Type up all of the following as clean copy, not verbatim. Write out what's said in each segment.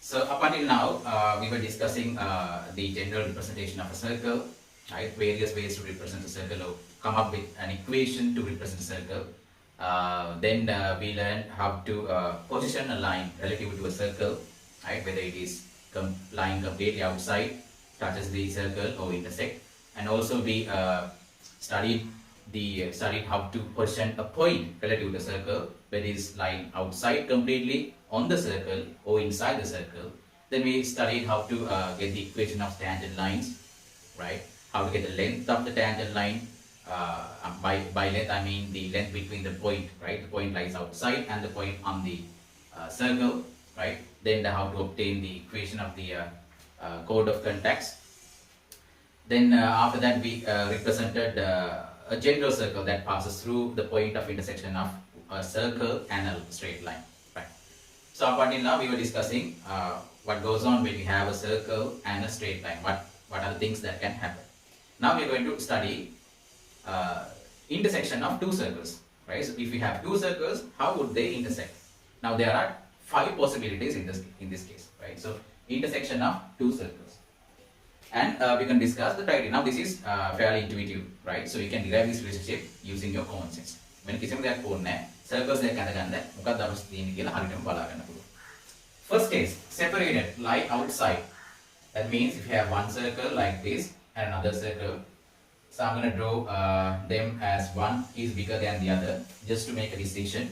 So up until now, we were discussing the general representation of a circle, right? Various ways to represent a circle or come up with an equation to represent a circle. Then we learned how to position a line relative to a circle, right? Whether it is lying completely outside, touches the circle or intersect. And also we studied how to position a point relative to the circle, whether it is lying outside completely on the circle or inside the circle. Then we studied how to get the equation of tangent lines, right? How to get the length of the tangent line. By length I mean the length between the point, right? The point lies outside and the point on the circle, right? Then how to obtain the equation of the code of contacts. Then after that we represented a general circle that passes through the point of intersection of a circle and a straight line, right? So up until now we were discussing what goes on when we have a circle and a straight line. What are the things that can happen? Now we are going to study intersection of two circles, right? So if we have two circles, how would they intersect? Now there are 5 possibilities in this case, right? So intersection of two circles. And we can discuss the criteria. Now this is fairly intuitive, right? So you can derive this relationship using your common sense. When කිසිම දෙයක් ඕනේ නැහැ. Circles දෙක අඳගන්න මොකක්ද අවශ්‍ය තියෙන්නේ කියලා හරියටම බලා ගන්න පුළුවන්. First case, separated, lie outside. That means if you have one circle like this and another circle, so I'm going to draw them as one is bigger than the other just to make a distinction.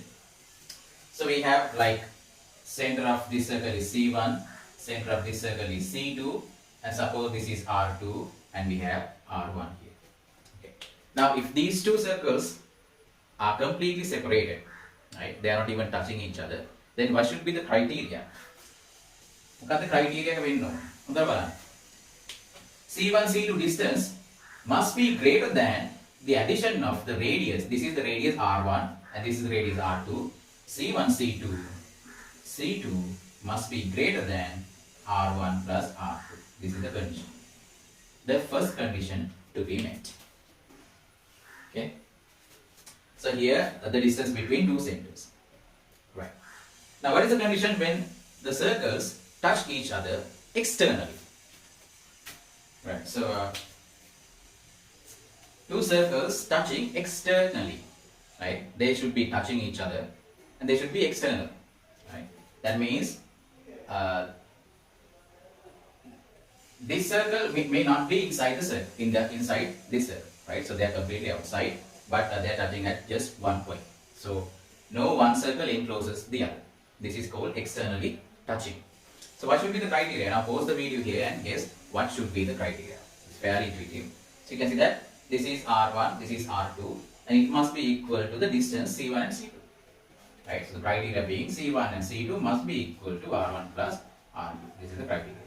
So we have like center of this circle is C1, center of this circle is C2, and suppose this is R2 and we have R1 here. Okay. Now if these two circles are completely separated, right, they are not even touching each other, then what should be the criteria? What the criteria we know? C1, C2 distance must be greater than the addition of the radius. This is the radius R1 and this is the radius R2. C1, C2 must be greater than R1 plus R2. This is the condition. The first condition to be met. Okay. So here the distance between two centers. Right. Now what is the condition when the circles touch each other externally? Right. So two circles touching externally, right? They should be touching each other and they should be external, right? That means this circle may not be inside the circle, inside this circle, right? So they are completely outside, but they are touching at just one point. So no one circle encloses the other. This is called externally touching. So what should be the criteria? Now pause the video here and guess what should be the criteria. It's fairly intuitive. So you can see that this is R1, this is R2, and it must be equal to the distance C1 and C2. Right? So the criteria being C1 and C2 must be equal to R1 plus R2. This is the criteria.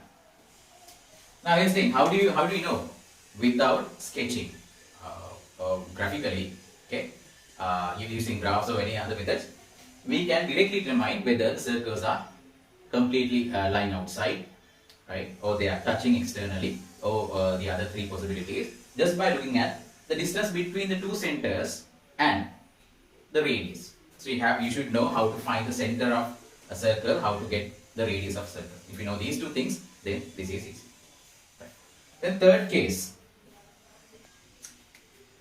Now here's the thing, how do you know? Without sketching graphically, okay, using graphs or any other methods, we can directly determine whether the circles are completely lying outside, right, or they are touching externally, or the other 3 possibilities, just by looking at the distance between the two centers and the radius. So you should know how to find the center of a circle, how to get the radius of circle. If you know these 2 things, then this is easy. Right. Then third case.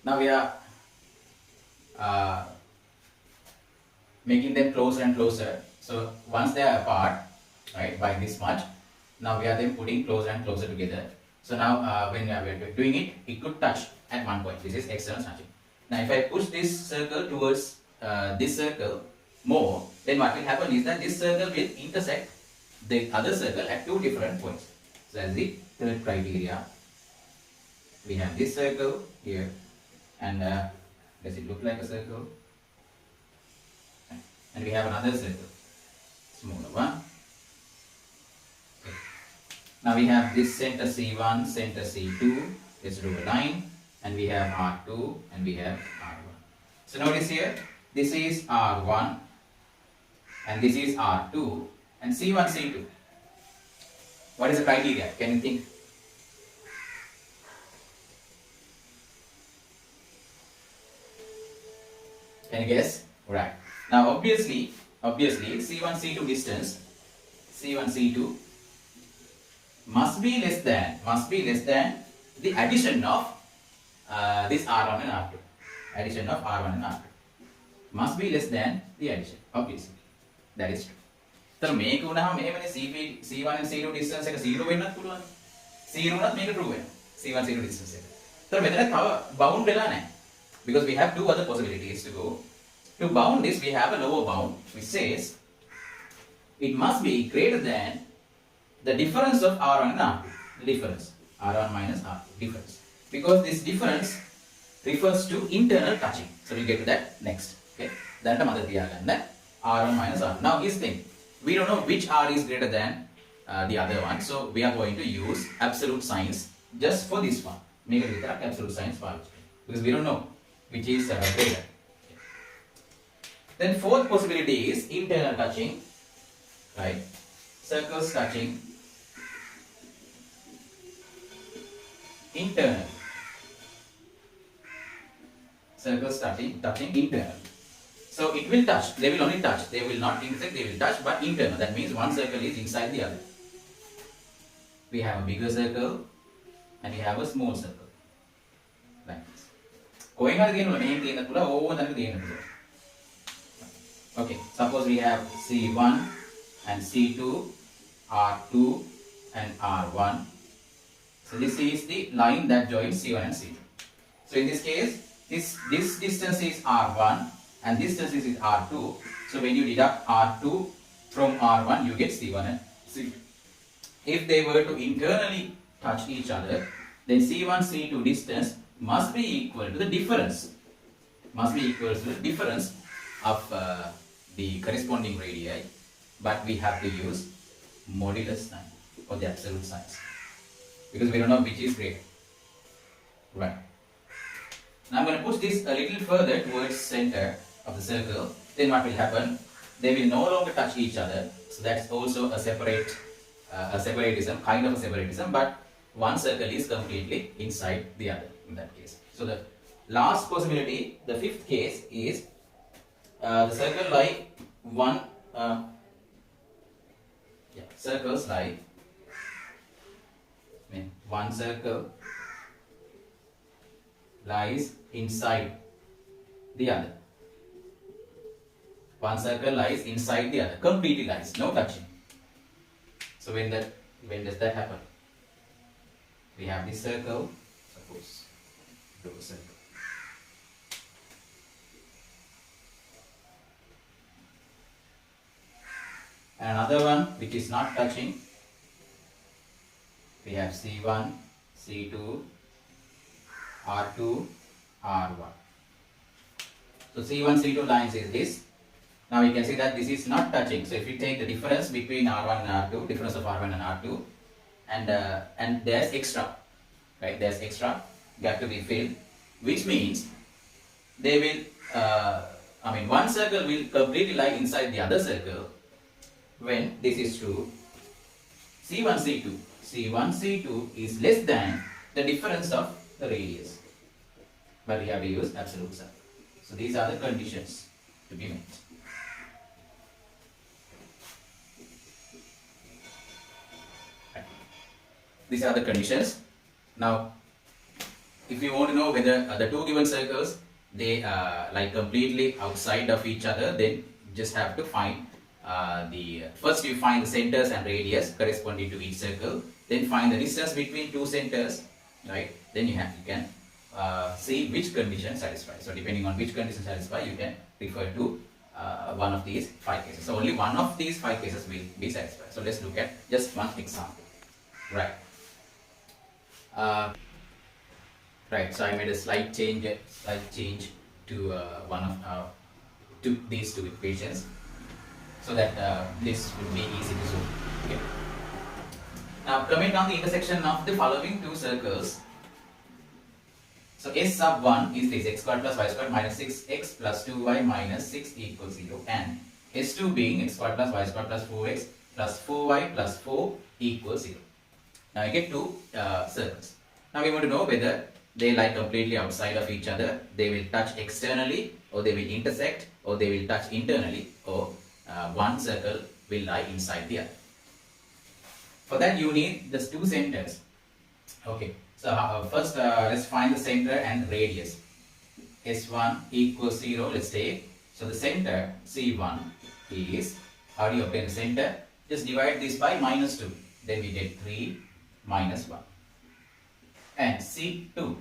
Now we are making them closer and closer. So once they are apart, right, by this much, now we are then putting closer and closer together. So now when we are doing it, it could touch at one point. This is external touching. Now if I push this circle towards this circle more, then what will happen is that this circle will intersect the other circle at 2 different points. So that's the third criteria. We have this circle here, and does it look like a circle? And we have another circle, smaller one. Okay. Now we have this center C1, center C2. Let's draw a line, and we have R2 and we have R1. So notice here, this is R1 and this is R2 and C1, C2. What is the criteria? Can you think? Can you guess? Right. Now obviously C1, C2 distance, C1, C2 must be less than the addition of this R1 and R2. Addition of R1 and R2 must be less than the addition, obviously. That is true. So මේක වුණාම මෙහෙමනේ C1 and C2 distance එක 0 වෙන්නත් පුළුවන්. 0 වුණත් මේක true වෙනවා. C1 C2 distance එක. So මෙතන තව bound වෙලා නැහැ. Because we have two other possibilities to go. To bound this, we have a lower bound which says it must be greater than the difference of R1 and R2. The difference. R1 minus R2. Difference. Because this difference refers to internal touching. So we'll get to that next. Okay. Then R1 minus R2. Now here's the thing. We don't know which R is greater than the other one. So we are going to use absolute signs just for this one. Make it absolute signs for because we don't know which is greater. Then fourth possibility is internal touching, right? Circles touching internal. Circles touching internal. So it will touch. They will only touch. They will not intersect. They will touch, but internal. That means one circle is inside the other. We have a bigger circle and we have a small circle. Like this. Okay, suppose we have C1 and C2, R2 and R1. So this is the line that joins C1 and C2. So in this case, this distance is R1 and this distance is R2. So when you deduct R2 from R1, you get C1 and C2. If they were to internally touch each other, then C1, C2 distance must be equal to the difference. Must be equal to the difference of the corresponding radii, but we have to use modulus sign for the absolute signs because we don't know which is greater. Right. Now I'm going to push this a little further towards center of the circle. Then what will happen? They will no longer touch each other. So that's also a separatism, kind of a separatism, but one circle is completely inside the other in that case. So the last possibility, the fifth case is the circle lie circles lie one circle lies inside the other. One circle lies inside the other, completely lies, no touching. So when does that happen? We have this circle, suppose draw a circle. And another one which is not touching, we have C1, C2, R2, R1. So C1, C2 lines is this. Now you can see that this is not touching. So if you take the difference between R1 and R2, difference of R1 and R2, and there's extra, right? There's extra got to be filled, which means they will, one circle will completely lie inside the other circle. When this is true, C1, C2 is less than the difference of the radius. But we have to use absolute sign. So these are the conditions to be met. Right. These are the conditions. Now, if you want to know whether the two given circles, they lie completely outside of each other, then you just have to find first you find the centers and radius corresponding to each circle, then find the distance between two centers, right? Then you can see which condition satisfies. So depending on which condition satisfies, you can refer to one of these 5 cases. So only one of these 5 cases will be satisfied. So let's look at just one example, right? Right. So I made a slight change to to these two equations, so that this would be easy to solve. Okay. Now coming on the intersection of the following two circles. So S sub 1 is this, x squared plus y squared minus 6x plus 2y minus 6 equals 0, and S2 being x squared plus y squared plus 4x plus 4y plus 4 equals 0. Now I get two circles. Now we want to know whether they lie completely outside of each other, they will touch externally, or they will intersect, or they will touch internally, or one circle will lie inside the other. For that you need the two centers. Okay, so first let's find the center and radius. S1 equals 0, let's take. So the center C1 is, how do you obtain the center? Just divide this by minus 2. Then we get 3 minus 1. And C2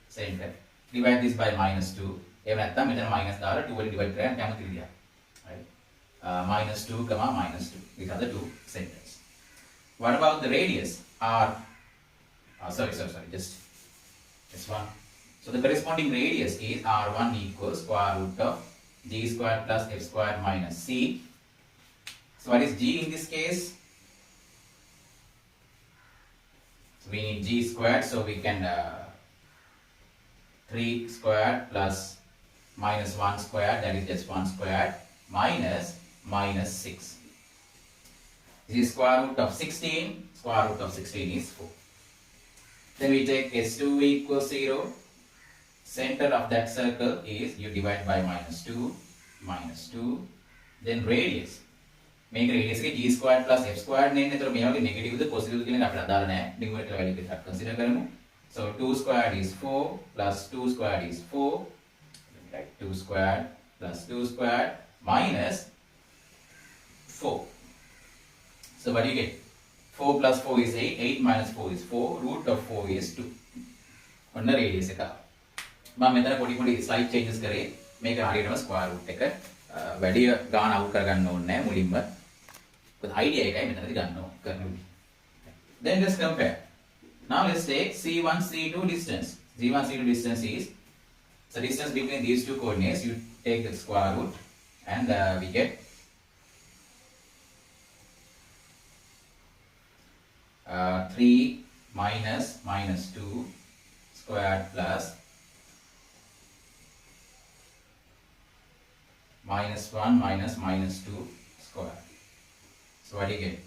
center, divide this by minus 2. Even minus 2 will divide right? Minus 2 comma minus 2. These are the two centers. What about the radius? R. Sorry, just S1. So the corresponding radius is R1 equals square root of G squared plus F squared minus C. So what is G in this case? So we need G squared, so we can 3 squared plus minus 1 squared, that is just 1 squared, minus 6. This is square root of 16, square root of 16 is 4. Then we take S2 equals 0. Center of that circle is, you divide by minus 2, then radius. Make radius G squared plus F squared. Negative the positive numerical value consider. So 2 squared is 4 plus 2 squared is 4. Right, 2 squared plus 2 squared minus 4. So what do you get? 4 plus 4 is 8, 8 minus 4 is 4, root of 4 is 2. On the radius. මම මෙතන පොඩි slide changes කරේ මේක හරියටම square root එක වැඩි ගාන out කරගන්න ඕනේ නැහැ මුලින්ම. මොකද idea එකයි මෙතනදී ගන්න ඕන. Then let's compare. Now let's take C1 C2 distance. C1 C2 distance is the distance between these two coordinates. You take the square root and we get 3 minus 2 squared plus minus 1 minus 2 square. So what do you get?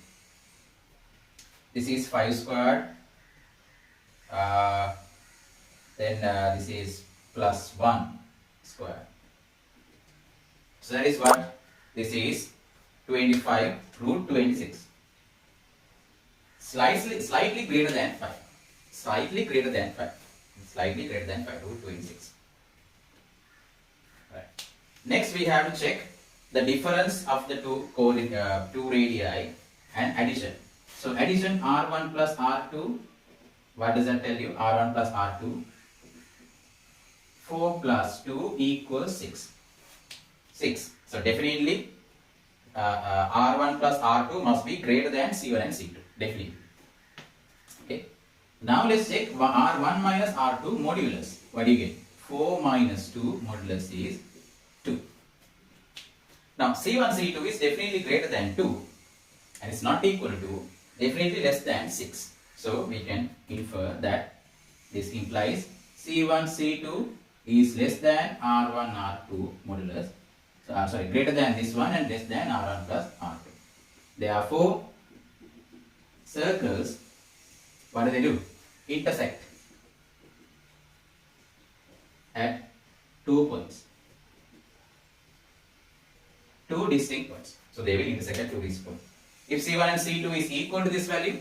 This is 5 squared. Then this is plus 1 square. So that is what? This is 25 root 26. Slightly greater than 5. Slightly greater than 5. Slightly greater than 5 root 26. Right. Next we have to check the difference of the two radii and addition. So addition R1 plus R2, what does that tell you? R1 plus R2, 4 plus 2 equals 6. 6. So definitely R1 plus R2 must be greater than C1 and C2. Definitely. Okay. Now let's check R1 minus R2 modulus. What do you get? 4 minus 2 modulus is 2. Now C1 C2 is definitely greater than 2 and it's not equal to, definitely less than 6. So we can infer that this implies C1 C2 is less than R1 R2 modulus. So greater than this one and less than R1 plus R2. Therefore circles, what do? Intersect at 2 points. 2 distinct points. So they will intersect at 2 distinct points. If C1 and C2 is equal to this value,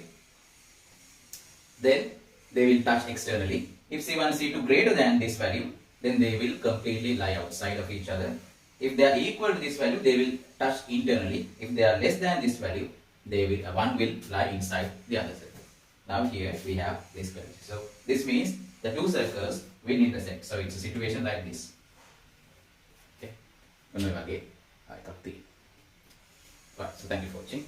then they will touch externally. If C1 and C2 greater than this value, then they will completely lie outside of each other. If they are equal to this value, they will touch internally. If they are less than this value, one will lie inside the other circle. Now here we have this value. So this means the two circles will intersect. So it's a situation like this. Okay. Right, so thank you for watching.